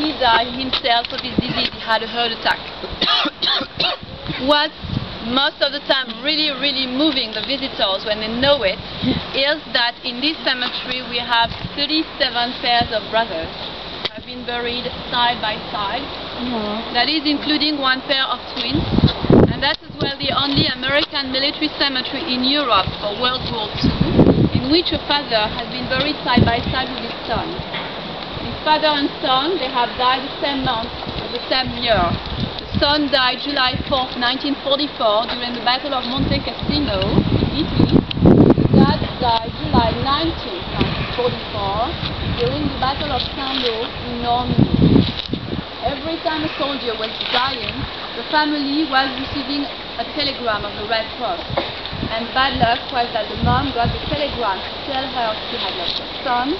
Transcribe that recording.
he died himself of his disease. He had a heart attack. What's most of the time really moving the visitors when they know it is that in this cemetery we have 37 pairs of brothers who have been buried side by side. That is including one pair of twins, and that's as well the only American military cemetery in Europe for World War II in which a father has been buried side by side with his son. His father and son, they have died the same month, the same year. The son died July 4th, 1944 during the Battle of Monte Cassino in Italy. The dad died July 19th, 1944 during the Battle of Saint-Lô in Normandy. Every time a soldier was dying, the family was receiving a telegram of the Red Cross. And bad luck was that the mom got the telegram to tell her she had lost her son,